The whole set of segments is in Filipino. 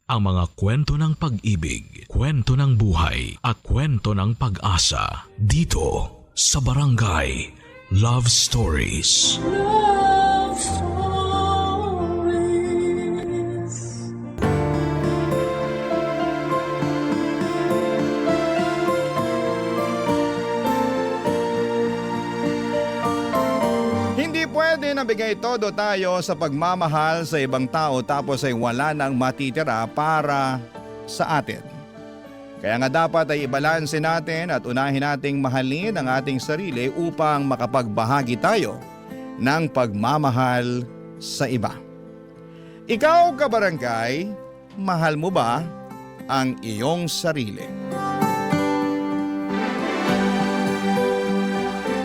ang mga kwento ng pag-ibig, kwento ng buhay at kwento ng pag-asa dito sa Barangay Love Stories. Love Stories. Hindi pwede na bigay todo tayo sa pagmamahal sa ibang tao tapos ay wala nang matitira para sa atin. Kaya nga dapat ay ibalanse natin at unahin nating mahalin ang ating sarili upang makapagbahagi tayo ng pagmamahal sa iba. Ikaw, kabarangay, mahal mo ba ang iyong sarili?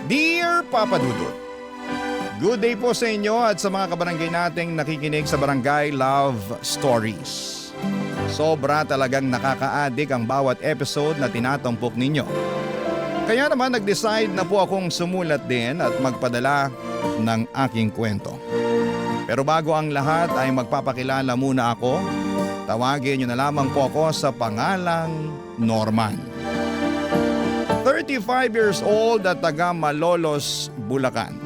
Dear Papa Dudut, good day po sa inyo at sa mga kabarangay nating nakikinig sa Barangay Love Stories. Sobra talagang nakaka-addict ang bawat episode na tinatampok ninyo. Kaya naman nag-decide na po akong sumulat din at magpadala ng aking kwento. Pero bago ang lahat ay magpapakilala muna ako. Tawagin niyo na lamang po ako sa pangalang Norman. 35 years old at taga Malolos, Bulacan.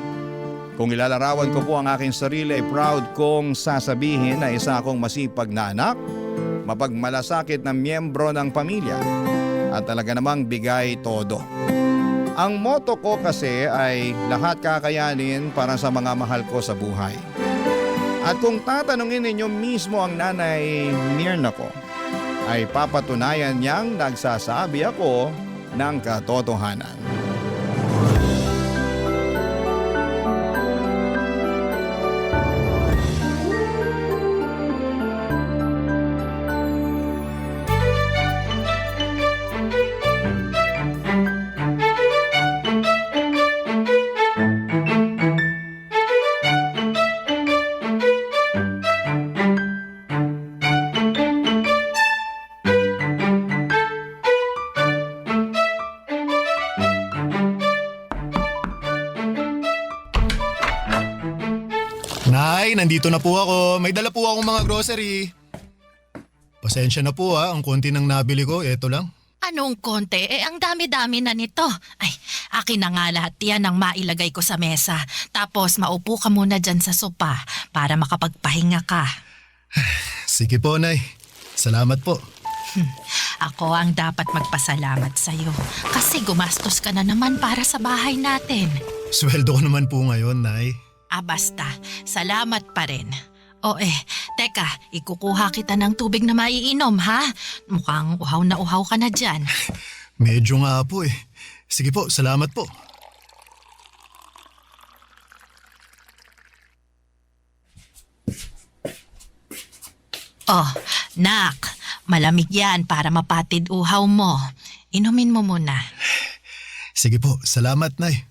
Kung ilalarawan ko po ang aking sarili ay proud kong sasabihin na isa akong masipag na anak, mapagmalasakit na miyembro ng pamilya at talaga namang bigay todo. Ang motto ko kasi ay lahat kakayanin para sa mga mahal ko sa buhay. At kung tatanungin ninyo mismo ang nanay Mirna ko, ay papatunayan niyang nagsasabi ako ng katotohanan. Nay, nandito na po ako. May dala po akong mga grocery. Pasensya na po ang konti ng nabili ko, eto lang. Anong konti? Ang dami-dami na nito. Ay, akin na nga lahat yan ang mailagay ko sa mesa. Tapos maupo ka muna dyan sa sopa para makapagpahinga ka. Sige po, Nay. Salamat po. Ako ang dapat magpasalamat sa'yo. Kasi gumastos ka na naman para sa bahay natin. Sweldo ko naman po ngayon, Nay. Basta, salamat pa rin. Teka, ikukuha kita ng tubig na maiinom, ha? Mukhang uhaw na uhaw ka na dyan. Medyo nga po eh. Sige po, salamat po. Nak, malamig yan para mapatid uhaw mo. Inumin mo muna. Sige po, salamat, Nay.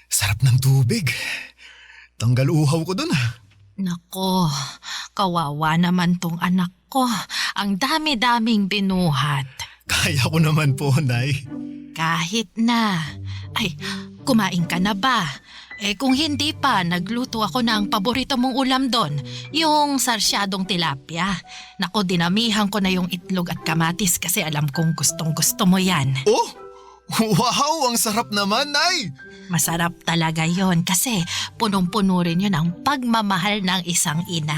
Sarap ng tubig. Tanggal uhaw ko dun. Nako, kawawa naman tong anak ko. Ang dami-daming binuhat. Kaya ko naman po, Nay. Kahit na. Ay, kumain ka na ba? Kung hindi pa, nagluto ako ng paborito mong ulam doon. Yung sarsyadong tilapia. Nako, dinamihan ko na yung itlog at kamatis kasi alam kong gustong-gusto mo yan. Oh! Wow! Ang sarap naman, Nay! Masarap talaga yon kasi punong-puno rin yun ang pagmamahal ng isang ina.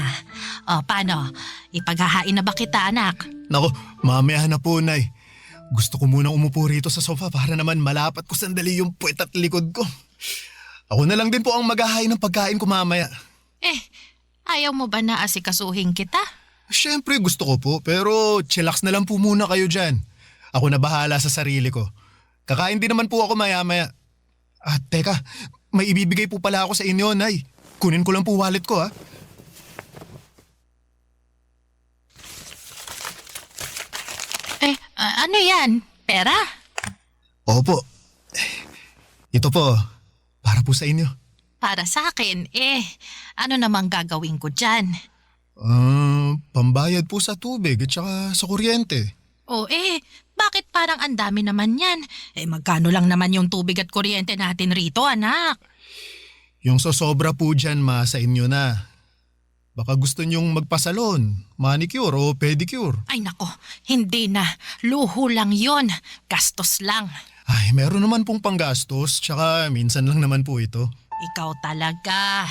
Paano? Ipaghahain na ba kita, anak? Nako, mamaya na po, Nay. Gusto ko munang umupo rito sa sofa para naman malapat ko sandali yung puwet at likod ko. Ako na lang din po ang maghahain ng pagkain ko mamaya. Ayaw mo ba na asikasuhin kita? Siyempre gusto ko po, pero chillax na lang po muna kayo dyan. Ako na bahala sa sarili ko. Kakain din naman po ako maya-maya. Teka, may ibibigay po pala ako sa inyo, Nay. Kunin ko lang po wallet ko, ha? Ano yan? Pera? Opo. Ito po, para po sa inyo. Para sa akin, ano namang gagawin ko dyan? Pambayad po sa tubig at saka sa kuryente. Bakit parang ang dami naman yan? Magkano lang naman yung tubig at kuryente natin rito, anak? Yung sosobra po dyan ma sa inyo na. Baka gusto nyong magpasalon, manicure o pedicure. Ay nako, hindi na. Luho lang yon. Gastos lang. Ay, meron naman pong panggastos, tsaka minsan lang naman po ito. Ikaw talaga.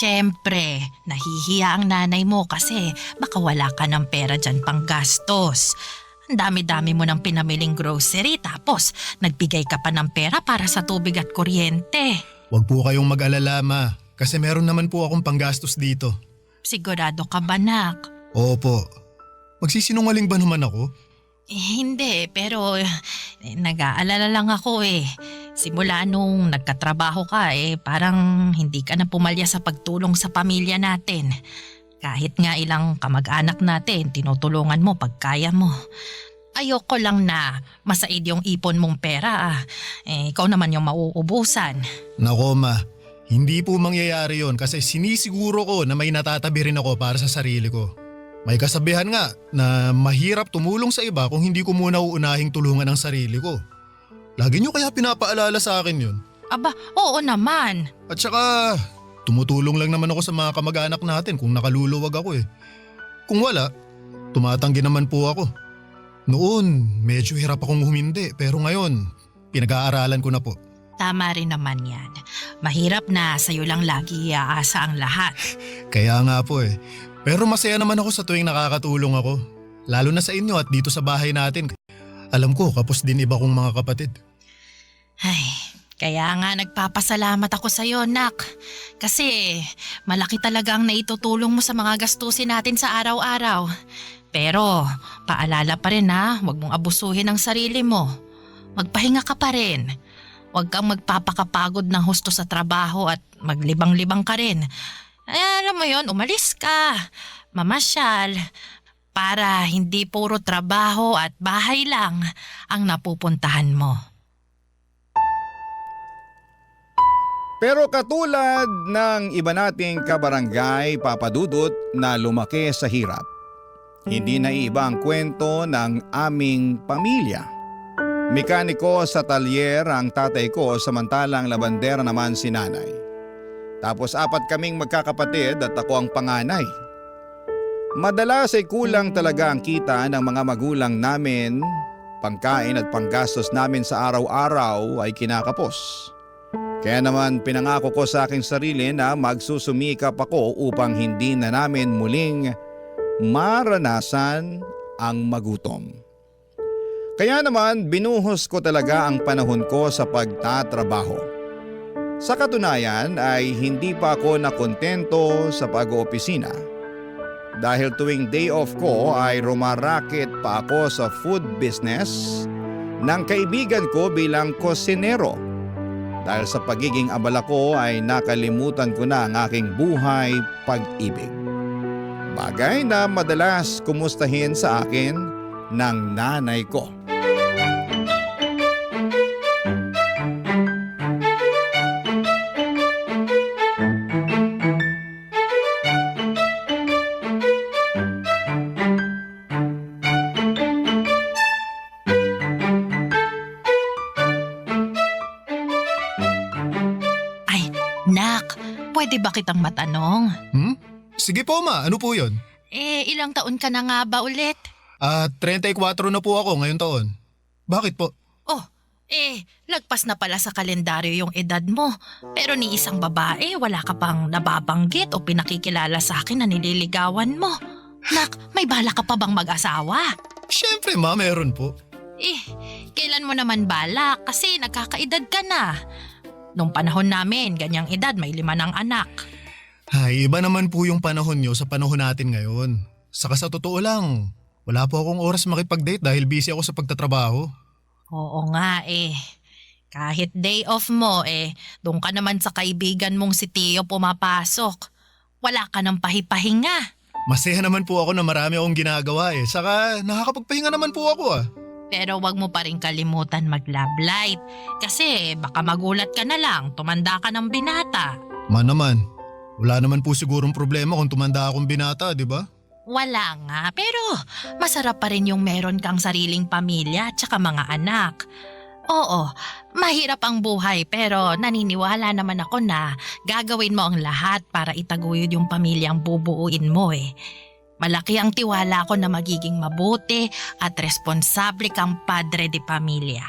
Siyempre, nahihiya ang nanay mo kasi baka wala ka ng pera dyan pang gastos. Ang dami-dami mo ng pinamiling grocery tapos nagbigay ka pa ng pera para sa tubig at kuryente. Huwag po kayong mag-alala ma, kasi meron naman po akong panggastos dito. Sigurado ka ba, nak? Opo. Magsisinungaling ba naman ako? Hindi, pero nag-aalala lang ako eh. Simula nung nagkatrabaho ka parang hindi ka na pumalya sa pagtulong sa pamilya natin. Kahit nga ilang kamag-anak natin, tinutulungan mo pag kaya mo. Ayoko lang na masaid yung ipon mong pera ikaw naman yung mauubusan. Nako ma, hindi po mangyayari yon kasi sinisiguro ko na may natatabi rin ako para sa sarili ko. May kasabihan nga na mahirap tumulong sa iba kung hindi ko muna uunahing tulungan ang sarili ko. Lagi nyo kaya pinapaalala sa akin yun. Aba, oo naman. At saka, tumutulong lang naman ako sa mga kamag-anak natin kung nakaluluwag ako eh. Kung wala, tumatanggi naman po ako. Noon, medyo hirap akong humindi pero ngayon, pinag-aaralan ko na po. Tama rin naman yan. Mahirap na sa'yo lang lagi iaasa ang lahat. Kaya nga po eh. Pero masaya naman ako sa tuwing nakakatulong ako. Lalo na sa inyo at dito sa bahay natin. Alam ko, kapos din iba kong mga kapatid. Ay, kaya nga nagpapasalamat ako sa'yo, nak. Kasi malaki talaga ang naitutulong mo sa mga gastusin natin sa araw-araw. Pero paalala pa rin huwag mong abusuhin ang sarili mo. Magpahinga ka pa rin. Huwag kang magpapakapagod ng husto sa trabaho at maglibang-libang ka rin. Alam mo yon, umalis ka, mamasyal, para hindi puro trabaho at bahay lang ang napupuntahan mo. Pero katulad ng iba nating kabarangay papadudot na lumaki sa hirap, hindi na iba ang kwento ng aming pamilya. Mekaniko sa talyer ang tatay ko samantalang labandera naman si nanay. Tapos 4 kaming magkakapatid at ako ang panganay. Madalas ay kulang talaga ang kita ng mga magulang namin, pangkain at panggastos namin sa araw-araw ay kinakapos. Kaya naman pinangako ko sa aking sarili na magsusumikap ako upang hindi na namin muling maranasan ang magutom. Kaya naman binuhos ko talaga ang panahon ko sa pagtatrabaho. Sa katunayan ay hindi pa ako nakontento sa pag-oopisina. Dahil tuwing day off ko ay rumaraket pa ako sa food business ng kaibigan ko bilang kusinero. Dahil sa pagiging abala ko ay nakalimutan ko na ang aking buhay pag-ibig. Bagay na madalas kumustahin sa akin ng nanay ko. Nak, pwede ba kitang matanong? Sige po ma, ano po yun? Ilang taon ka na nga ba ulit? 34 na po ako ngayong taon. Bakit po? Lagpas na pala sa kalendaryo yung edad mo. Pero ni isang babae, wala ka pang nababanggit o pinakikilala sa akin na nililigawan mo. Nak, may bala ka pa bang mag-asawa? Siyempre ma, meron po. Kailan mo naman bala? Kasi nagkakaedad ka na. Nung panahon namin, ganyang edad, may 5 ng anak. Ay, iba naman po yung panahon nyo sa panahon natin ngayon. Saka sa totoo lang, wala po akong oras makipag-date dahil busy ako sa pagtatrabaho. Oo nga Kahit day off mo doon ka naman sa kaibigan mong si Tio pumapasok. Wala ka ng pahipahinga. Masaya naman po ako na marami akong ginagawa Saka nakakapagpahinga naman po ako Pero wag mo pa rin kalimutan mag-love light. Kasi baka magulat ka na lang, tumanda ka ng binata. Naman, wala naman po sigurong problema kung tumanda akong binata, di ba? Wala nga, pero masarap pa rin yung meron kang sariling pamilya at saka mga anak. Oo, mahirap ang buhay pero naniniwala naman ako na gagawin mo ang lahat para itaguyod yung pamilyang bubuuin mo eh. Malaki ang tiwala ko na magiging mabuti at responsable kang padre de pamilya.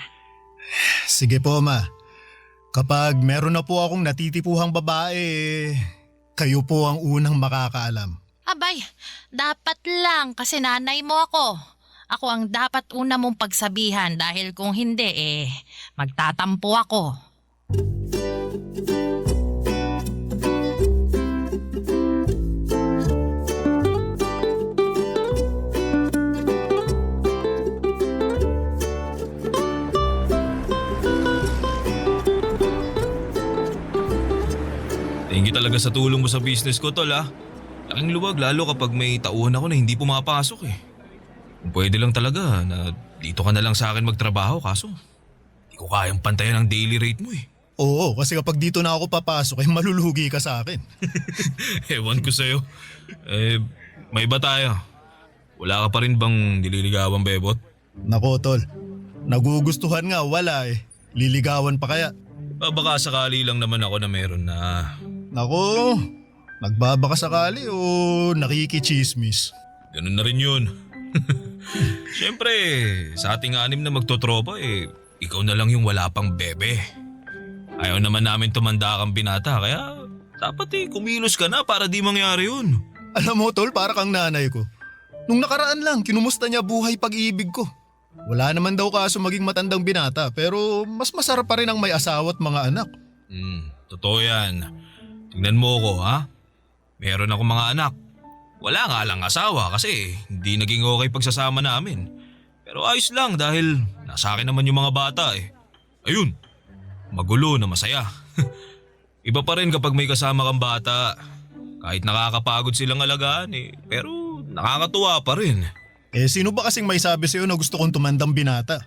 Sige po, Ma. Kapag meron na po akong natitipuhang babae, kayo po ang unang makakaalam. Abay, dapat lang kasi nanay mo ako. Ako ang dapat una mong pagsabihan dahil kung hindi magtatampo ako. Thank you talaga sa tulong mo sa business ko, tol ah. Laking luwag lalo kapag may tauhan ako na hindi pumapasok eh. Kung pwede lang talaga na dito ka na lang sa akin magtrabaho kaso hindi ko kayang pantayan ang daily rate mo eh. Oo, kasi kapag dito na ako papasok, malulugi ka sa akin. Ewan ko sa'yo. May iba tayo. Wala ka pa rin bang nililigawan, bebot? Nako, tol. Nagugustuhan nga, wala eh. Liligawan pa kaya? Baka sakali lang naman ako na meron na. Nako, nagbabaka sakali o nakikichismis? Ganun na rin yun. Siyempre, sa ating anim na magtotropa ikaw na lang yung wala pang bebe. Ayaw naman namin tumanda kang binata kaya dapat kumilos ka na para di mangyari yun. Alam mo, tol, para kang nanay ko. Nung nakaraan lang, kinumusta niya buhay pag-ibig ko. Wala naman daw kaso maging matandang binata pero mas masarap pa rin ang may asawa at mga anak. Totoo yan. Tingnan mo ko ha. Meron akong mga anak. Wala nga lang asawa kasi hindi naging okay pagsasama namin. Pero ayos lang dahil nasa akin naman yung mga bata eh. Ayun, magulo na masaya. Iba pa rin kapag may kasama kang bata. Kahit nakakapagod silang alagaan pero nakakatuwa pa rin. Sino ba kasing may sabi sa'yo na gusto kong tumandang binata?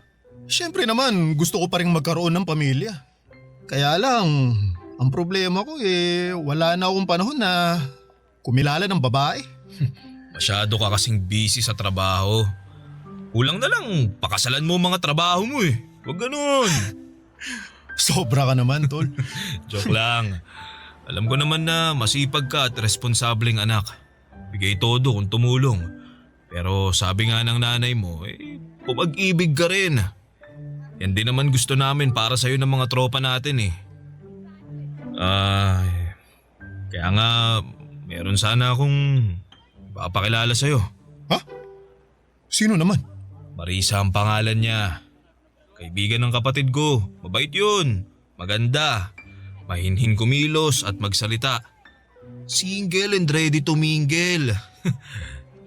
Siyempre naman, gusto ko pa rin magkaroon ng pamilya. Kaya lang, ang problema ko wala na akong panahon na kumilala ng babae. Masyado ka kasing busy sa trabaho. Kulang na lang, pakasalan mo mga trabaho mo eh. Huwag ganun. Sobra ka naman, tol. Joke lang. Alam ko naman na masipag ka at responsableng anak. Bigay todo kung tumulong. Pero sabi nga ng nanay mo, pumag-ibig ka rin. Yan din naman gusto namin para sa'yo ng mga tropa natin eh. Kaya nga, meron sana akong papakilala sa'yo. Ha? Sino naman? Marisa ang pangalan niya. Kaibigan ng kapatid ko. Mabait yun. Maganda. Mahinhin kumilos at magsalita. Single and ready to mingle.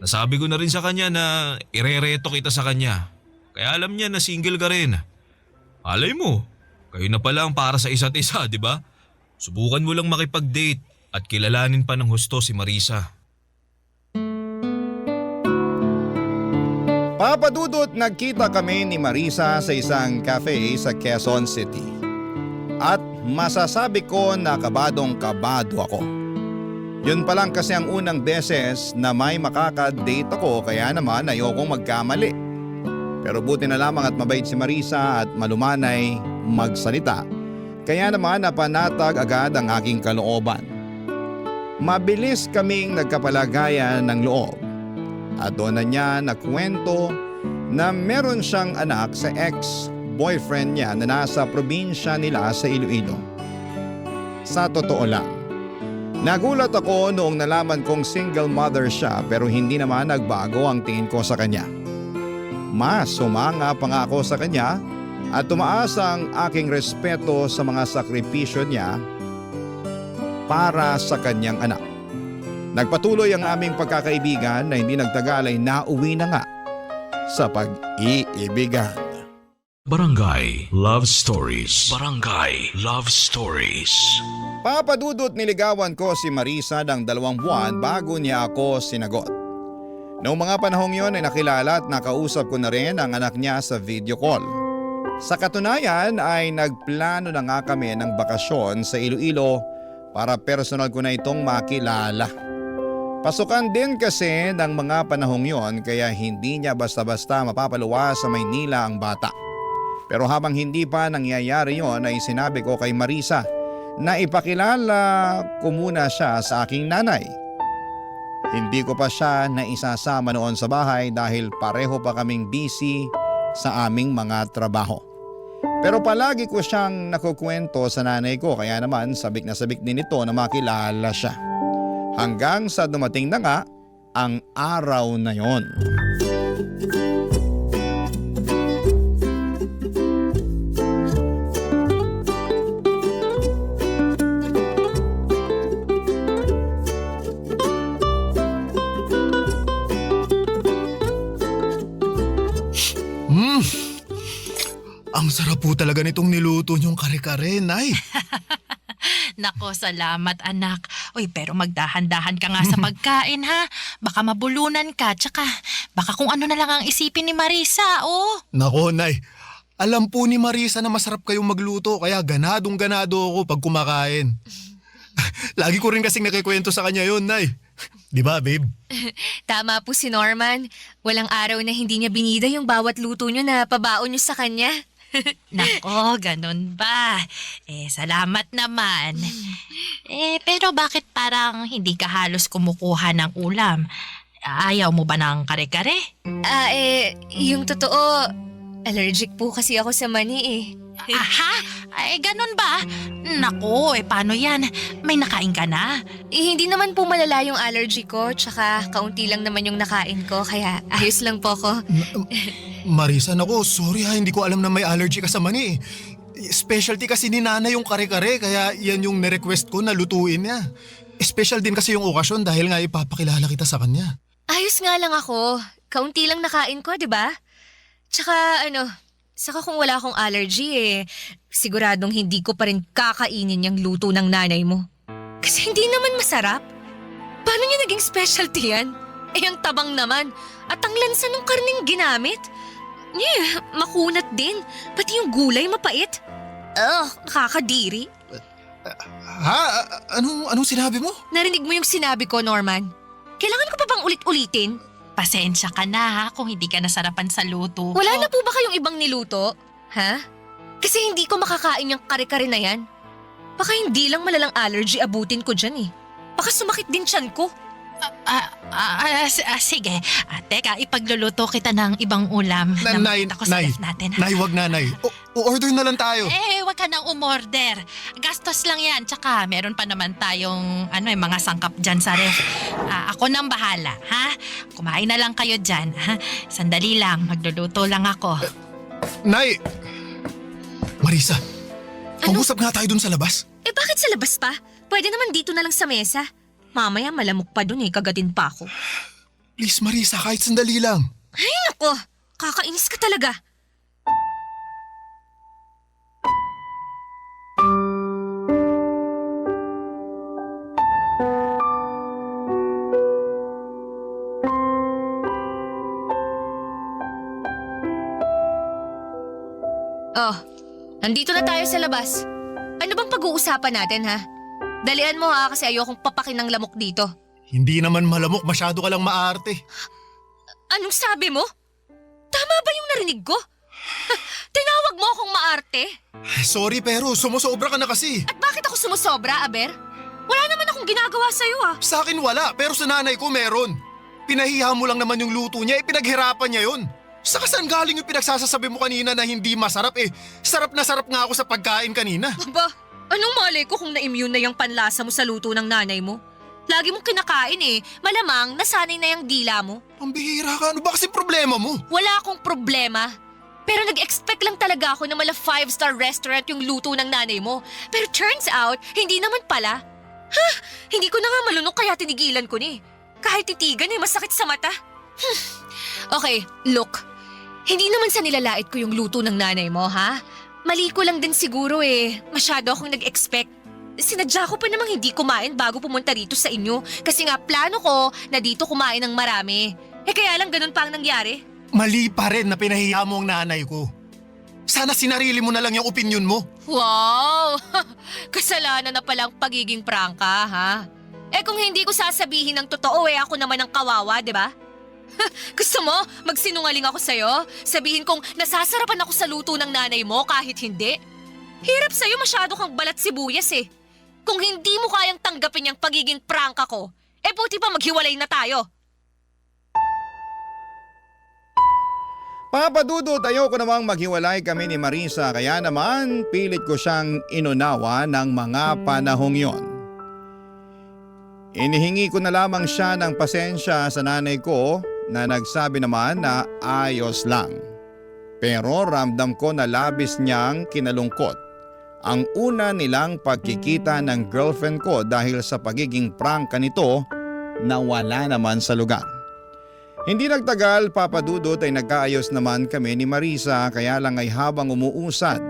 Nasabi ko na rin sa kanya na irereto kita sa kanya. Kaya alam niya na single ka rin. Alay mo, kayo na pala ang para sa isa't isa, di ba? Subukan mo lang makipag-date at kilalanin pa ng husto si Marisa. Papa Dudut, nagkita kami ni Marisa sa isang cafe sa Quezon City. At masasabi ko na kabadong-kabado ako. Yun pa lang kasi ang unang beses na may makaka-date ako kaya naman ayokong magkamali. Pero buti na lamang at mabait si Marisa at malumanay magsalita. Kaya naman napanatag agad ang aking kalooban. Mabilis kaming nagkapalagayan ng loob. At doon na niya nakwento na meron siyang anak sa ex-boyfriend niya na nasa probinsya nila sa Iloilo. Sa totoo lang, nagulat ako noong nalaman kong single mother siya pero hindi naman nagbago ang tingin ko sa kanya. Mas sumanga pa nga ako sa kanya at tumaas ang aking respeto sa mga sakripisyo niya para sa kanyang anak. Nagpatuloy ang aming pagkakaibigan na hindi nagtagal ay nauwi na nga sa pag-iibigan. Barangay Love Stories. Barangay Love Stories. Papa Dudut, niligawan ko si Marisa ng 2 buwan bago niya ako sinagot. Noong mga panahong yon ay nakilala at nakausap ko na rin ang anak niya sa video call. Sa katunayan ay nagplano na nga kami ng bakasyon sa Iloilo para personal ko na itong makilala. Pasukan din kasi ng mga panahong yon kaya hindi niya basta-basta mapapaluwa sa Maynila ang bata. Pero habang hindi pa nangyayari yon ay sinabi ko kay Marisa na ipakilala ko muna siya sa aking nanay. Hindi ko pa siya naisasama noon sa bahay dahil pareho pa kaming busy sa aming mga trabaho. Pero palagi ko siyang nakukwento sa nanay ko kaya naman sabik na sabik din ito na makilala siya. Hanggang sa dumating na nga ang araw na yon. Ang sarap po talaga nitong niluto niyong kare-kare, Nay. Nako, salamat anak. Uy, pero magdahan-dahan ka nga sa pagkain ha. Baka mabulunan ka, tsaka baka kung ano na lang ang isipin ni Marisa, oh. Nako, Nay. Alam po ni Marisa na masarap kayong magluto kaya ganadong-ganado ako pag kumakain. Lagi ko rin kasing nakikwento sa kanya yun, Nay. Di ba, babe? Tama po si Norman. Walang araw na hindi niya binida yung bawat luto niyo na pabaon niyo sa kanya. Nako, ganun ba? Salamat naman. Pero bakit parang hindi ka halos kumukuha ng ulam? Ayaw mo ba ng kare-kare? Yung totoo, allergic po kasi ako sa mani eh. Aha? Ganun ba? Nako, paano yan? May nakain ka na? Hindi naman po malala yung allergy ko, tsaka kaunti lang naman yung nakain ko, kaya ayos lang po ko. Marisa, nako, sorry ha, hindi ko alam na may allergy ka sa mani. Specialty kasi ni Nana yung kare-kare kaya yan yung nirequest ko na lutuin niya. Special din kasi yung okasyon dahil nga ipapakilala kita sa kanya. Ayos nga lang ako. Kaunti lang nakain ko, di ba? Tsaka saka kung wala akong allergy siguradong hindi ko pa rin kakainin yung luto ng nanay mo. Kasi hindi naman masarap. Paano niya naging specialty yan? Ang tabang naman. At ang lansa ng karning ginamit. Makunat din. Pati yung gulay mapait. Nakakadiri. Ha? Anong sinabi mo? Narinig mo yung sinabi ko, Norman? Kailangan ko pa bang ulit-ulitin? Pasensya ka na ha kung hindi ka nasarapan sa luto ko. Wala na po ba kayong ibang niluto? Ha? Kasi hindi ko makakain yung kare-kare na yan. Baka hindi lang malalang allergy abutin ko dyan eh. Baka sumakit din tiyan ko. Sige. Teka, ipagluluto kita ng ibang ulam. Nay, Nakita ko sa ref natin. Nay, wag na, Nay. Order na lang tayo. Wag ka nang umorder. Gastos lang yan. Tsaka meron pa naman tayong mga sangkap dyan sa ref. Ako nang bahala, ha? Kumain na lang kayo dyan, ha? Sandali lang, magluluto lang ako. Nay! Marisa, mag-usap nga tayo dun sa labas. Bakit sa labas pa? Pwede naman dito na lang sa mesa. Mamaya malamok pa dun kagatin pa ako. Please, Marisa, kahit sandali lang. Ay, nako! Kakainis ka talaga. Nandito na tayo sa labas. Ano bang pag-uusapan natin, ha? Dalian mo ha, kasi ayokong papakin ng lamok dito. Hindi naman malamok, masyado ka lang maarte. Anong sabi mo? Tama ba yung narinig ko? Tinawag mo akong maarte? Sorry pero sumusobra ka na kasi. At bakit ako sumusobra, Aber? Wala naman akong ginagawa sa'yo Sa akin wala, pero sa nanay ko meron. Pinahiya mo lang naman yung luto niya, pinaghirapan niya yun. Saka saan galing yung pinagsasasabi mo kanina na hindi masarap Sarap na sarap nga ako sa pagkain kanina. Aba, anong malay ko kung na-immune na yung panlasa mo sa luto ng nanay mo? Lagi mong kinakain Malamang nasanay na yung dila mo. Pambihira ka, ano ba kasi problema mo? Wala akong problema. Pero nag-expect lang talaga ako na mala 5-star restaurant yung luto ng nanay mo. Pero turns out, hindi naman pala. Hindi ko na nga malunok kaya tinigilan ko ni. Kahit titigan masakit sa mata. Okay, look. Hindi naman sa nilalait ko yung luto ng nanay mo, ha? Mali ko lang din siguro Masyado akong nag-expect. Sinadya ko pa namang hindi kumain bago pumunta rito sa inyo. Kasi nga plano ko na dito kumain ng marami. Kaya lang ganun pa ang nangyari. Mali pa rin na pinahiya mo ang nanay ko. Sana sinarili mo na lang yung opinion mo. Wow! Kasalanan na palang pagiging prangka, ha? Kung hindi ko sasabihin ng totoo ako naman ang kawawa, di ba? Gusto mo, magsinungaling ako sa'yo? Sabihin kong nasasarapan ako sa luto ng nanay mo kahit hindi? Hirap sa'yo, masyado kang balat sibuyas eh. Kung hindi mo kayang tanggapin yung pagiging prangka ko, buti pa maghiwalay na tayo. Papa Dudut, ayoko namang maghiwalay kami ni Marisa kaya naman pilit ko siyang inunawa ng mga panahong yon. Inihingi ko na lamang siya ng pasensya sa nanay ko na nagsabi naman na ayos lang. Pero ramdam ko na labis niyang kinalungkot ang una nilang pagkikita ng girlfriend ko dahil sa pagiging prangka nito na wala naman sa lugar. Hindi nagtagal, Papa Dudut, ay nagkaayos naman kami ni Marisa kaya lang ay habang umuusad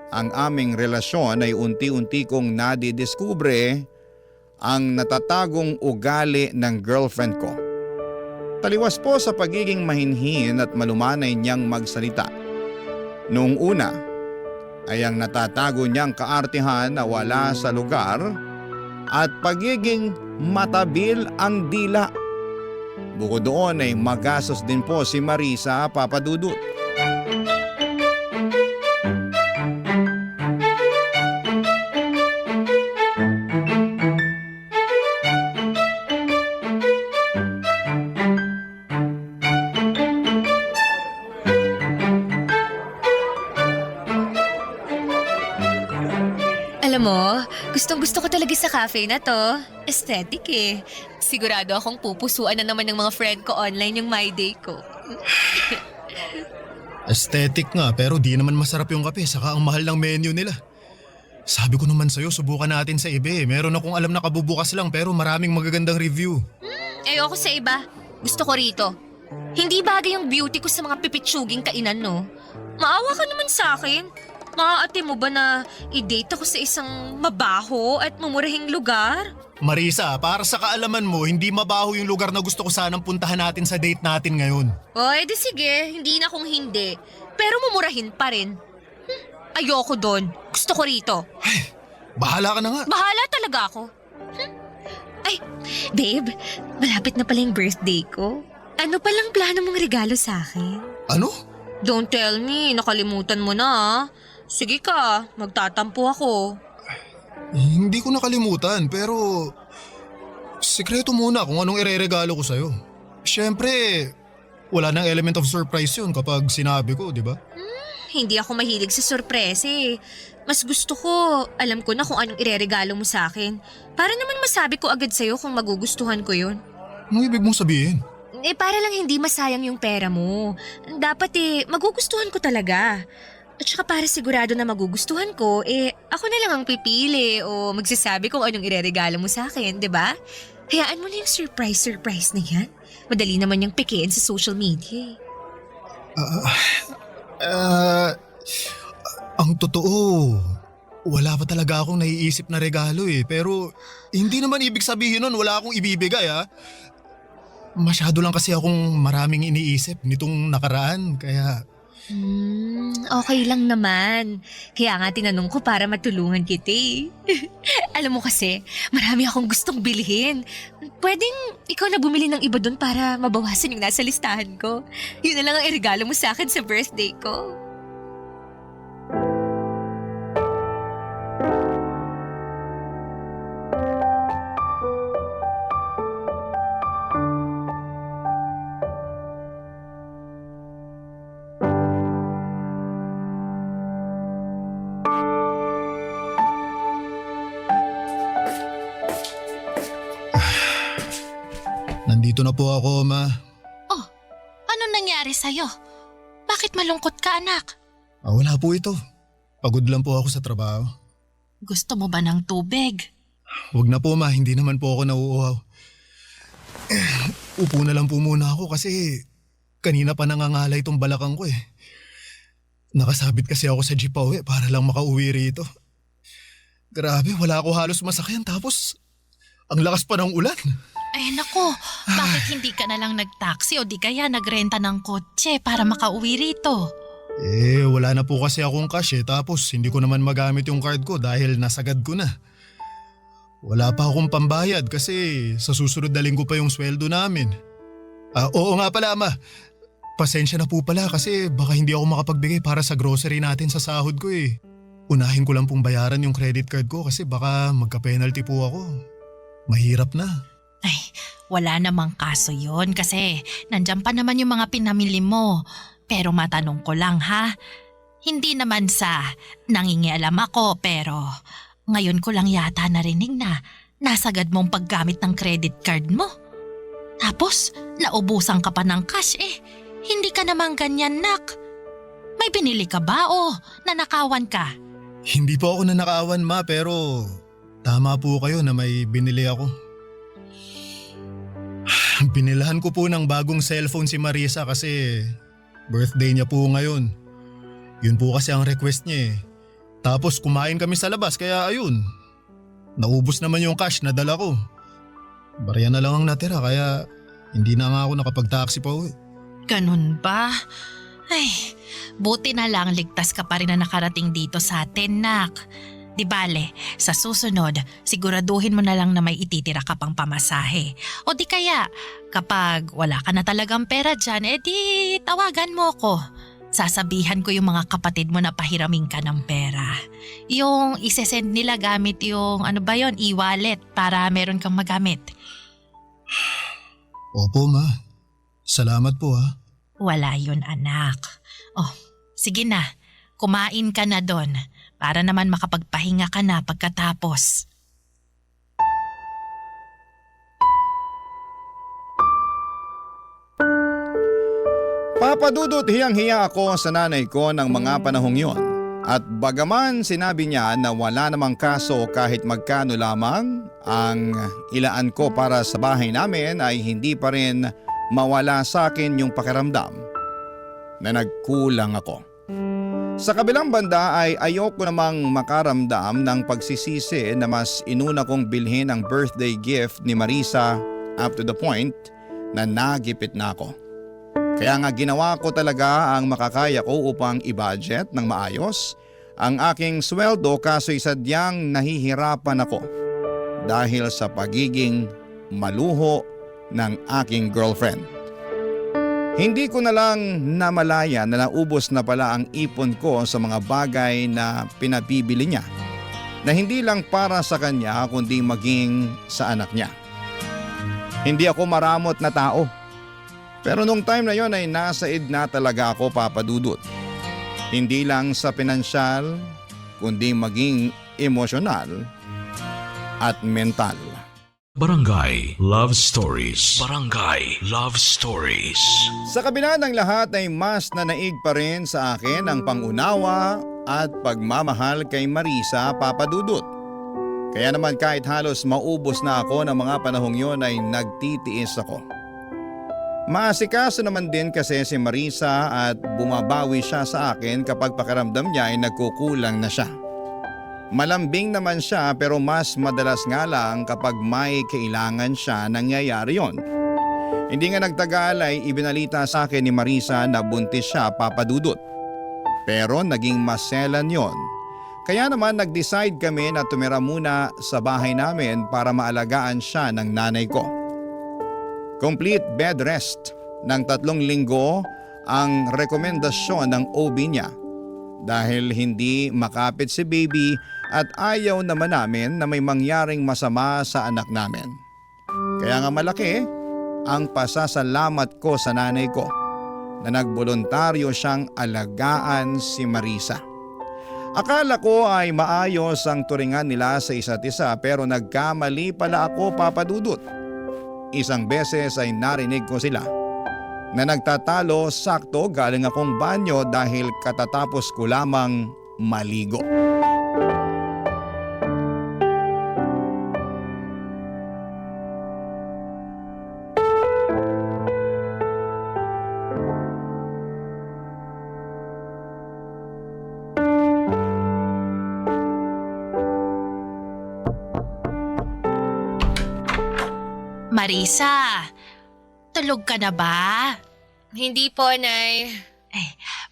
ang aming relasyon ay unti-unti kong nadidiskubre ang natatagong ugali ng girlfriend ko. Taliwas po sa pagiging mahinhin at malumanay niyang magsalita. Noong una ay ang natatago niyang kaartihan na wala sa lugar at pagiging matabil ang dila. Bukod doon ay magastos din po si Marisa, Papa Dudut. Alam mo, gustong-gusto ko talaga sa cafe na to. Aesthetic eh. Sigurado akong pupusuan na naman ng mga friend ko online yung My Day ko. Aesthetic nga pero di naman masarap yung kape saka ang mahal ng menu nila. Sabi ko naman sa'yo, subukan natin sa iba eh. Meron akong alam na kabubukas lang pero maraming magagandang review. Ayoko sa iba. Gusto ko rito. Hindi bagay yung beauty ko sa mga pipitsuging kainan, no? Maawa ka naman sa akin. Maaate mo ba na i-date ako sa isang mabaho at mumurahing lugar? Marisa, para sa kaalaman mo, hindi mabaho yung lugar na gusto ko sanang puntahan natin sa date natin ngayon. O, edi sige. Hindi na kung hindi. Pero mumurahin pa rin. Ayoko doon. Gusto ko rito. Ay, bahala ka na nga. Bahala talaga ako. Ay, babe, malapit na pala yung birthday ko. Ano palang plano mong regalo sa akin? Ano? Don't tell me, nakalimutan mo na ah. Sige ka, magtatampo ako. Hindi ko nakalimutan pero sikreto muna kung anong ireregalo ko sa'yo. Siyempre, wala nang element of surprise yun kapag sinabi ko, di ba? Hindi ako mahilig sa sorpresa eh. Mas gusto ko, alam ko na kung anong ireregalo mo sa akin. Para naman masabi ko agad sa'yo kung magugustuhan ko yun. Anong ibig mong sabihin? Para lang hindi masayang yung pera mo. Dapat magugustuhan ko talaga. At saka para sigurado na magugustuhan ko, ako na lang ang pipili o magsasabi kung anong ireregalo mo sa akin, di ba? Hayaan mo na yung surprise na yan. Madali naman yung pekein sa social media. Ang totoo, wala pa talaga akong naiisip na regalo eh. Pero hindi naman ibig sabihin nun wala akong ibibigay ah. Masyado lang kasi akong maraming iniisip nitong nakaraan kaya... Okay lang naman. Kaya nga tinanong ko para matulungan kita eh. Alam mo kasi, marami akong gustong bilhin. Pwedeng ikaw na bumili ng iba doon para mabawasan yung nasa listahan ko. Yun na lang ang iregalo mo sa akin sa birthday ko. Nandito na po ako, Ma. Oh, ano nangyari sa'yo? Bakit malungkot ka, anak? Wala po ito. Pagod lang po ako sa trabaho. Gusto mo ba ng tubig? Huwag na po, Ma. Hindi naman po ako nauuhaw. Upo na lang po muna ako kasi kanina pa nangangalay itong balakang ko eh. Nakasabit kasi ako sa jeep pauwi para lang makauwi rito. Grabe, wala ako halos masakyan tapos ang lakas pa ng ulan. Ay nako, bakit hindi ka na lang nag-taxi o di kaya nagrenta ng kotse para makauwi rito? Wala na po kasi akong cash tapos hindi ko naman magamit yung card ko dahil nasagad ko na. Wala pa akong pambayad kasi sa susunod na linggo pa yung sweldo namin. Oo nga pala, Ama. Pasensya na po pala kasi baka hindi ako makapagbigay para sa grocery natin sa sahod ko eh. Unahin ko lang pong bayaran yung credit card ko kasi baka magka-penalty po ako. Mahirap na. Ay, wala namang kaso yon kasi nandyan pa naman yung mga pinamili mo. Pero matanong ko lang ha, hindi naman sa nangingialam ako pero ngayon ko lang yata narinig na nasagad mong paggamit ng credit card mo. Tapos naubusan ka pa ng cash eh. Hindi ka naman ganyan, nak. May binili ka ba o nanakawan ka? Hindi po ako nanakawan, Ma, pero tama po kayo na may binili ako. Binilahan ko po ng bagong cellphone si Marisa kasi birthday niya po ngayon. Yun po kasi ang request niya eh. Tapos kumain kami sa labas kaya ayun. Naubos naman yung cash na dala ko. Barya na lang ang natira kaya hindi na nga ako nakapag-taxi pa uwi. Ganun ba? Ay, buti na lang ligtas ka pa rin na nakarating dito sa atin, nak. Di bale, sa susunod, siguraduhin mo na lang na may ititira ka pang pamasahe. O di kaya, kapag wala ka na talagang pera dyan, edi tawagan mo ko. Sasabihan ko yung mga kapatid mo na pahiramin ka ng pera. Yung isesend nila gamit yung e-wallet para meron kang magamit. Opo, Ma. Salamat po ha. Wala yun, anak. Oh, sige na. Kumain ka na doon para naman makapagpahinga ka na pagkatapos. Papa Dudut, hiyang-hiya ako sa nanay ko ng mga panahong yon. At bagaman sinabi niya na wala namang kaso kahit magkano lamang ang ilaan ko para sa bahay namin ay hindi pa rin mawala sa akin yung pakiramdam na nagkulang ako. Sa kabilang banda ay ayoko namang makaramdam ng pagsisisi na mas inuna kong bilhin ang birthday gift ni Marisa up to the point na nagipit na ako. Kaya nga ginawa ko talaga ang makakaya ko upang i-budget ng maayos ang aking sweldo kaso'y sadyang nahihirapan ako dahil sa pagiging maluho ng aking girlfriend. Hindi ko na lang namalaya na naubos na pala ang ipon ko sa mga bagay na pinabibili niya na hindi lang para sa kanya kundi maging sa anak niya. Hindi ako maramot na tao. Pero nung time na yon ay nasa id na talaga ako, Papa Dudut. Hindi lang sa pinansyal kundi maging emosyonal at mental. Barangay Love Stories. Barangay Love Stories. Sa kabila ng lahat ay mas nanaig pa rin sa akin ang pangunawa at pagmamahal kay Marisa, Papa Dudut. Kaya naman kahit halos maubos na ako ng mga panahong yon ay nagtitiis ako. Maasikaso naman din kasi si Marisa at bumabawi siya sa akin kapag pakiramdam niya ay nagkukulang na siya. Malambing naman siya pero mas madalas nga lang kapag may kailangan siya nangyayari yon. Hindi nga nagtagal ay ibinalita sa akin ni Marisa na buntis siya, Papa Dudut. Pero naging maselan yon. Kaya naman nag-decide kami na tumira muna sa bahay namin para maalagaan siya ng nanay ko. Complete bed rest ng 3 linggo ang rekomendasyon ng OB niya dahil hindi makapit si baby at ayaw naman namin na may mangyaring masama sa anak namin. Kaya nga malaki ang pasasalamat ko sa nanay ko na nagboluntaryo siyang alagaan si Marisa. Akala ko ay maayos ang turingan nila sa isa't isa pero nagkamali pala ako, Papa Dudut. Isang beses ay narinig ko sila na nagtatalo sakto galing akong banyo dahil katatapos ko lamang maligo. Marisa, tulog ka na ba? Hindi po, Nay.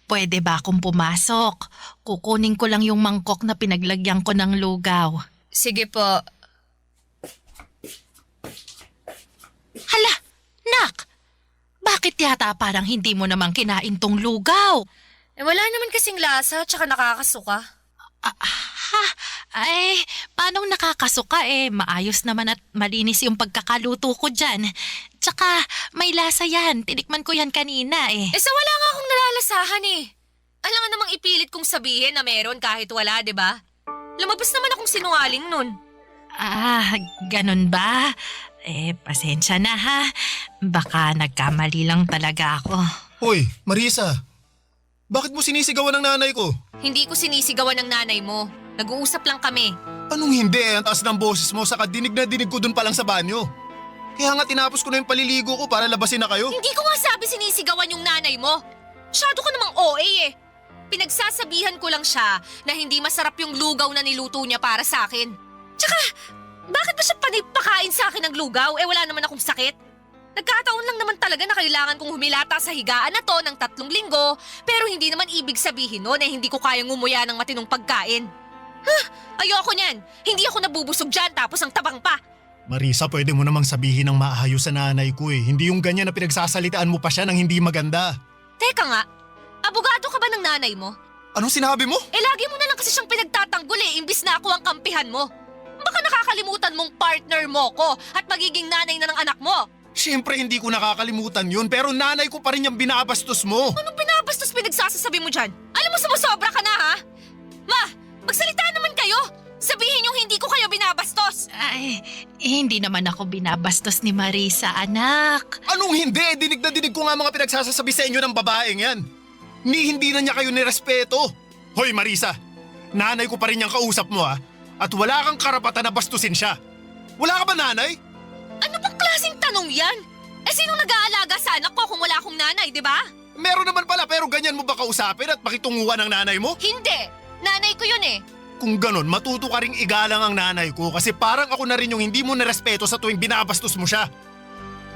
Pwede ba akong pumasok? Kukunin ko lang yung mangkok na pinaglagyan ko ng lugaw. Sige po. Hala, nak! Bakit yata parang hindi mo naman kinain tong lugaw? Eh wala naman kasing lasa tsaka nakakasuka. Ha? Ay, paano nakakasuka Maayos naman at malinis yung pagkakaluto ko dyan. Tsaka may lasa yan. Tinikman ko yan kanina Eh sa wala nga akong nalalasahan eh. Alangan namang ipilit kong sabihin na meron kahit wala, di ba? Lumabas naman akong sinungaling nun. Ganun ba? Pasensya na ha. Baka nagkamali lang talaga ako. Hoy, Marisa. Bakit mo sinisigawan ng nanay ko? Hindi ko sinisigawan ng nanay mo. Nag-uusap lang kami. Anong hindi Ang taas ng boses mo saka dinig na dinig ko dun pa lang sa banyo. Kaya nga tinapos ko na yung paliligo ko para labasin na kayo. Hindi ko nga sabi sinisigawan yung nanay mo. Masyado ka namang OA eh. Pinagsasabihan ko lang siya na hindi masarap yung lugaw na niluto niya para sa akin. Tsaka, bakit ba siya panipakain sa akin ng lugaw? Wala naman akong sakit. Nagkataon lang naman talaga na kailangan kong humilata sa higaan na to ng 3 linggo, pero hindi naman ibig sabihin nun hindi ko kayang ngumuya ng matinong pagkain. Ayoko niyan. Hindi ako nabubusog dyan tapos ang tabang pa. Marisa, pwede mo namang sabihin ng maayos sa nanay ko Hindi yung ganyan na pinagsasalitaan mo pa siya ng hindi maganda. Teka nga, abogado ka ba ng nanay mo? Anong sinabi mo? Lagi mo na lang kasi siyang pinagtatanggol imbis na ako ang kampihan mo. Baka nakakalimutan mong partner mo ko at magiging nanay na ng anak mo. Siyempre hindi ko nakakalimutan yun pero nanay ko pa rin yung binabastos mo. Anong binabastos pinagsasasabi mo dyan? Alam mo sumusobra ka na ha? Ma, magsalita naman kayo! Sabihin yung hindi ko kayo binabastos! Hindi naman ako binabastos ni Marisa, anak. Anong hindi? Dinig na dinig ko nga mga pinagsasasabi sa inyo ng babaeng yan. Hindi na niya kayo nirespeto. Hoy Marisa, nanay ko pa rin yung kausap mo At wala kang karapatan na bastusin siya. Wala ka ba nanay? Ano bang klaseng tanong yan? Sinong nag-aalaga sa anak ko kung wala akong nanay, di ba? Meron naman pala pero ganyan mo ba kausapin at pakitunguhan ng nanay mo? Hindi! Nanay ko yun Kung ganon, matuto ka ring igalang ang nanay ko kasi parang ako na rin yung hindi mo nirespeto sa tuwing binabastos mo siya.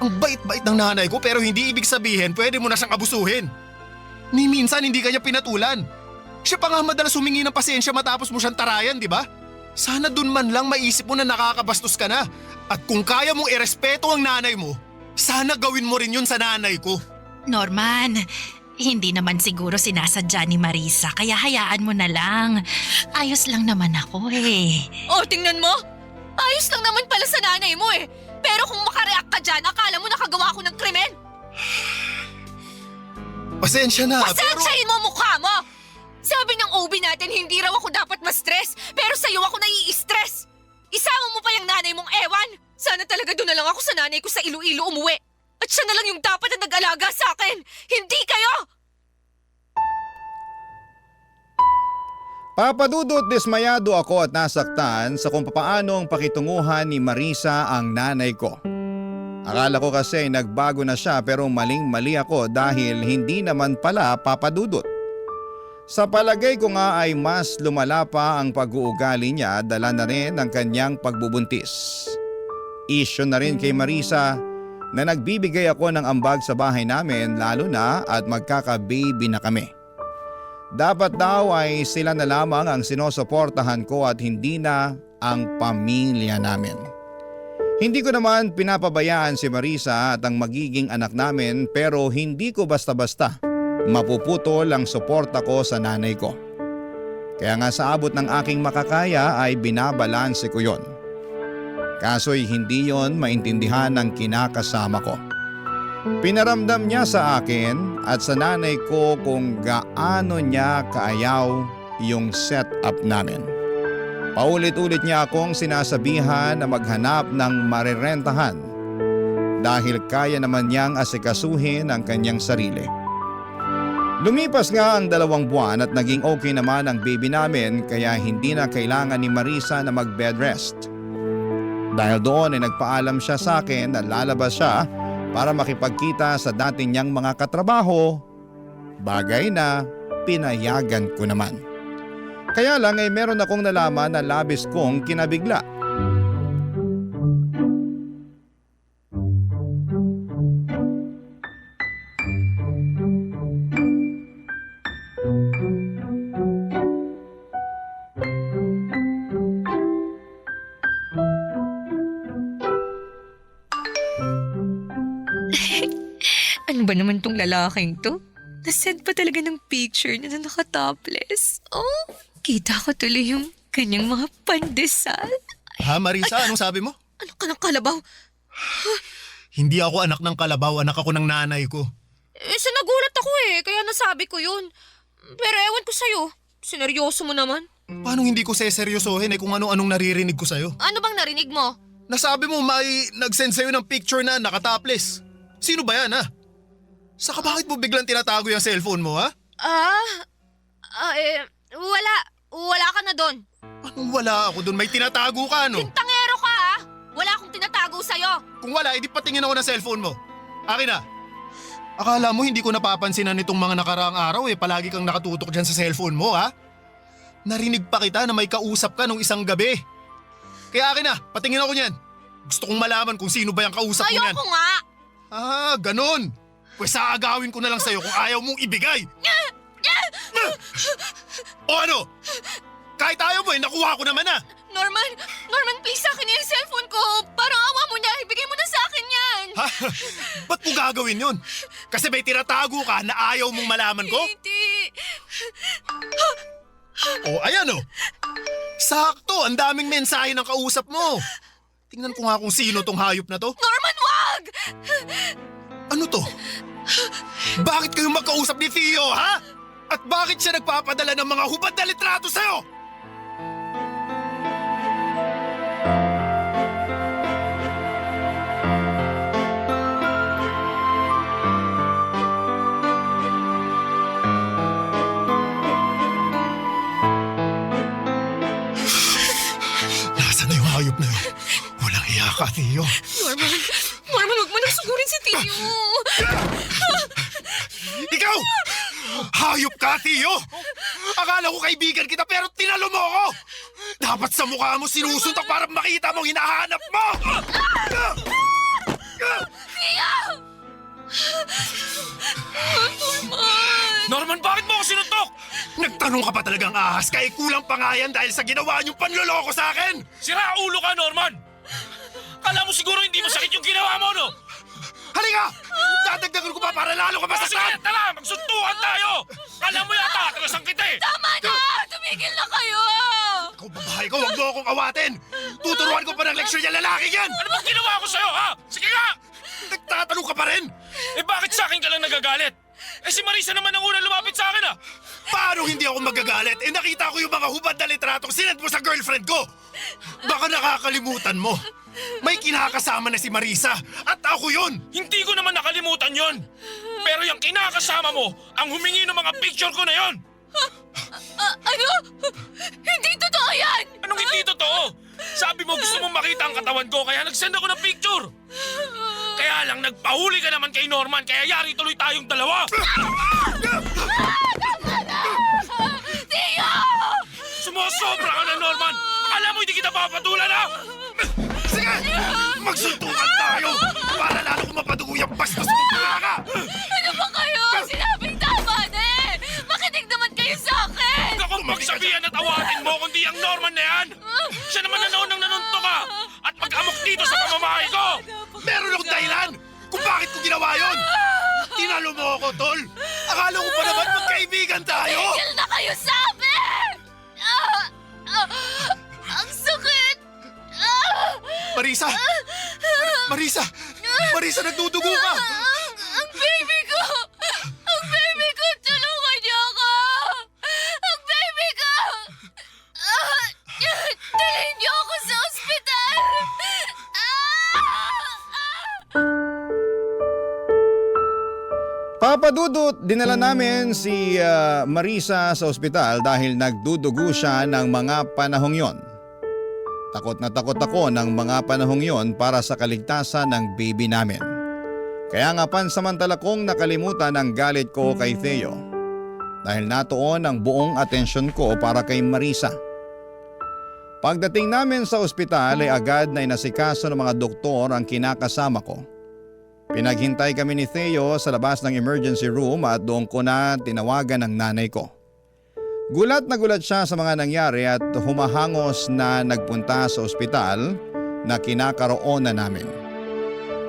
Ang bait-bait ng nanay ko pero hindi ibig sabihin pwede mo na siyang abusuhin. Ni minsan hindi kanya pinatulan. Siya pa nga madalas humingi ng pasensya matapos mo siyang tarayan, di ba? Sana dun man lang maisip mo na nakakabastos ka na. At kung kaya mong irespeto ang nanay mo, sana gawin mo rin yun sa nanay ko. Norman, hindi naman siguro sinasadya ni Marisa kaya hayaan mo na lang. Ayos lang naman ako Tingnan mo! Ayos lang naman pala sa nanay mo Pero kung makareact ka dyan, akala mo nakagawa ako ng krimen? Pasensya na, Pasensyahin mo mukha mo! Sabi ng OB natin hindi raw ako dapat ma-stress, pero sa'yo ako nai-stress. Isama mo pa yung nanay mong ewan. Sana talaga doon na lang ako sa nanay ko sa Iloilo umuwi. At siya na lang yung dapat na nag-alaga sa akin. Hindi kayo! Papadudot dismayado ako at nasaktan sa kung papaanong pakitunguhan ni Marisa ang nanay ko. Akala ko kasi nagbago na siya pero maling-mali ako dahil hindi naman pala papadudot. Sa palagay ko nga ay mas lumala pa ang pag-uugali niya dala na rin ng kanyang pagbubuntis. Isyo na rin kay Marisa na nagbibigay ako ng ambag sa bahay namin lalo na at magkaka-baby na kami. Dapat daw ay sila na lamang ang sinusuportahan ko at hindi na ang pamilya namin. Hindi ko naman pinapabayaan si Marisa at ang magiging anak namin pero hindi ko basta-basta mapuputol ang suporta ko sa nanay ko. Kaya nga sa abot ng aking makakaya ay binabalanse ko yon. Kaso'y hindi yon maintindihan ng kinakasama ko. Pinaramdam niya sa akin at sa nanay ko kung gaano niya kaayaw yung setup namin. Paulit-ulit niya akong sinasabihan na maghanap ng marirentahan dahil kaya naman niyang asikasuhin ang kanyang sarili. Lumipas nga ang 2 buwan at naging okay naman ang baby namin kaya hindi na kailangan ni Marisa na mag-bed rest. Dahil doon ay nagpaalam siya sa akin na lalabas siya para makipagkita sa dati niyang mga katrabaho, bagay na pinayagan ko naman. Kaya lang ay meron akong nalaman na labis kong kinabigla. Ano ba naman tong lalaking to? Nasend pa talaga ng picture niya na naka-topless. Oh, kita ko tuloy yung kanyang mga pandesal. Ha, Marisa? Anong sabi mo? Ano ka ng kalabaw? Hindi ako anak ng kalabaw, anak ako ng nanay ko. Nagulat ako kaya nasabi ko yun. Pero ewan ko sa'yo, sineryoso mo naman. Paano hindi ko seseryosohin kung ano-anong naririnig ko sa'yo? Ano bang narinig mo? Nasabi mo may nag-send sa'yo ng picture na nakatopless. Sino ba yan, ha? Saka bakit mo biglang tinatago yung cellphone mo, ha? Wala. Wala ka na doon. Anong wala ako doon? May tinatago ka, no? Tangero ka Wala akong tinatago sa'yo. Kung wala, edi patingin ako ng cellphone mo. Akin na. Akala mo hindi ko napapansinan nitong mga nakaraang araw palagi kang nakatutok dyan sa cellphone mo, ha? Narinig pa kita na may kausap ka nung isang gabi. Kaya akin na, patingin ako niyan. Gusto kong malaman kung sino ba yung kausap mo niyan. Ayoko nga. Ganon. Pues aagawin ko na lang sa'yo kung ayaw mong ibigay. O ano? Kahit ayaw mo nakuha ko naman na. Norman, please sa akin yung cellphone ko. Parang awa mo na, ibigay mo na sa akin yan. Ha? Ba't mo gagawin yun? Kasi may tinatago ka na ayaw mong malaman ko? Hindi. O ayan o. Sakto, ang daming mensahe ng kausap mo. Tingnan ko nga kung sino tong hayop na to. Norman, wag! Ano to? Bakit kayo magkausap ni Theo, ha? At bakit siya nagpapadala ng mga hubad na litrato sa'yo? Nasaan na yung hayop na yun? Walang iya ka, Theo. Norman, wag mo nang sugurin si Tio. Ikaw! Hayop ka, Theo! Akala ko kaibigan kita pero tinalo mo ako! Dapat sa mukha mo sinusuntok para makita mong hinahanap mo! Norman, bakit mo ako sinuntok? Nagtanong ka pa talagang ahas kaya kulang pa nga yan dahil sa ginawa niyong panloloko sa akin! Sira ulo ka, Norman! Kala mo siguro hindi masakit yung ginawa mo, no? Halika! Dadagdagan ko pa para lalo ka Sige, masasaktan! tara! Magsuntukan tayo! Kala mo yata, tagasang kita eh! Tama na! Tumigil na kayo! Ikaw babae ko, huwag mo akong awatin! Tuturuan ko pa ng leksyon yung lalaki yan! Ano bang ginawa ko sa'yo, ha? Sige nga! Nagtatanong ka pa rin! Eh bakit sa akin ka lang nagagalit? Eh si Marisa naman ang unang lumapit sa akin, ah! Paano hindi ako magagalit? Nakita ko yung mga hubad na litratong sinend mo sa girlfriend ko! Baka nakakalimutan mo! May kinakasama na si Marisa at ako yun! Hindi ko naman nakalimutan yon. Pero yung kinakasama mo, ang humingi ng mga picture ko na yon. Ano? Hindi totoo yan! Anong hindi totoo? Sabi mo gusto mong makita ang katawan ko kaya nag-send ako ng picture. Kaya lang nagpahuli ka naman kay Norman kaya yari tuloy tayong dalawa. Tio! Sumusobra ka na, Norman. Akala mo hindi kita papatulan, ha? Sige! Magsuntukan tayo! Para lalo kong mapadugo yung bastos mo ka! Ano ba kayo? Sinabing tama na eh! Makinig naman kayo sa akin! Huwag akong magsabihan at awatin mo kundi ang Norman na yan. Siya naman na noon ang nanunto ka at pag-amok dito sa pamamahay ko. Meron akong dahilan kung bakit ko ginawa yon! Tinalo mo ako, tol! Akala ko pa naman magkaibigan tayo! Tigil na kayo sa amin! Ang sakit! Marisa! Marisa! Marisa, nagdudugo ka! Ang baby ko! Ang baby ko! Tulungan niyo ako! Ang baby ko! Dalhin niyo ako sa ospital! Papa Dudut, dinala namin si Marisa sa ospital dahil nagdudugo siya ng mga panahong yon. Takot na takot ako ng mga panahong yon para sa kaligtasan ng baby namin. Kaya nga pansamantala kong nakalimutan ang galit ko kay Theo dahil natuon ang buong atensyon ko para kay Marisa. Pagdating namin sa ospital ay agad na inasikaso ng mga doktor ang kinakasama ko. Pinaghintay kami ni Theo sa labas ng emergency room at doon ko na tinawagan ang nanay ko. Gulat na gulat siya sa mga nangyari at humahangos na nagpunta sa ospital na kinakaroonan namin.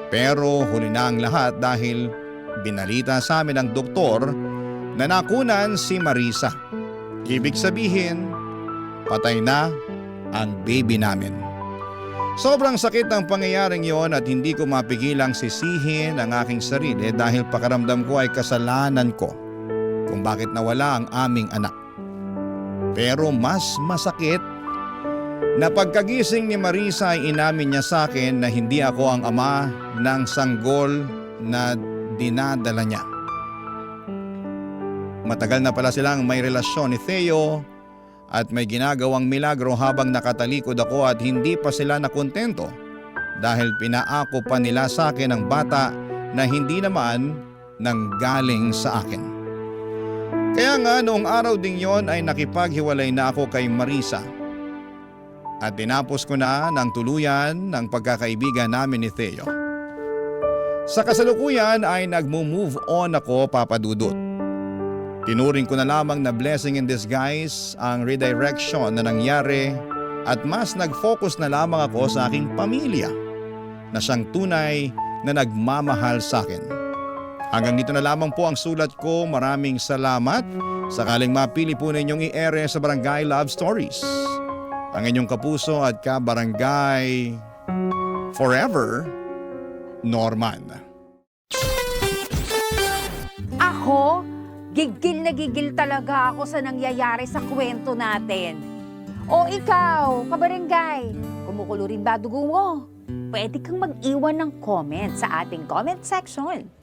Pero huli na ang lahat dahil binalita sa amin ng doktor na nakunan si Marisa. Ibig sabihin, patay na ang baby namin. Sobrang sakit ng pangyayaring yon at hindi ko mapigilang sisihin ang aking sarili dahil pakaramdam ko ay kasalanan ko kung bakit nawala ang aming anak. Pero mas masakit na pagkagising ni Marisa ay inamin niya sa akin na hindi ako ang ama ng sanggol na dinadala niya. Matagal na pala silang may relasyon ni Theo at may ginagawang milagro habang nakatalikod ako at hindi pa sila nakontento dahil pinaako pa nila sa akin ang bata na hindi naman nanggaling sa akin. Kaya nga noong araw ding yon ay nakipaghiwalay na ako kay Marisa at tinapos ko na ng tuluyan ng pagkakaibigan namin ni Theo. Sa kasalukuyan ay nagmo-move on ako, Papa Dudut. Tinuring ko na lamang na blessing in disguise ang redirection na nangyari at mas nag-focus na lamang ako sa aking pamilya na siyang tunay na nagmamahal sa akin. Hanggang dito na lamang po ang sulat ko. Maraming salamat. Sakaling mapili po ninyong i-ere sa Barangay Love Stories. Ang inyong kapuso at kabarangay forever, Norman. Ako? Gigil na gigil talaga ako sa nangyayari sa kwento natin. O ikaw, kabarangay, kumukulo rin ba dugo mo? Pwede kang mag-iwan ng comment sa ating comment section.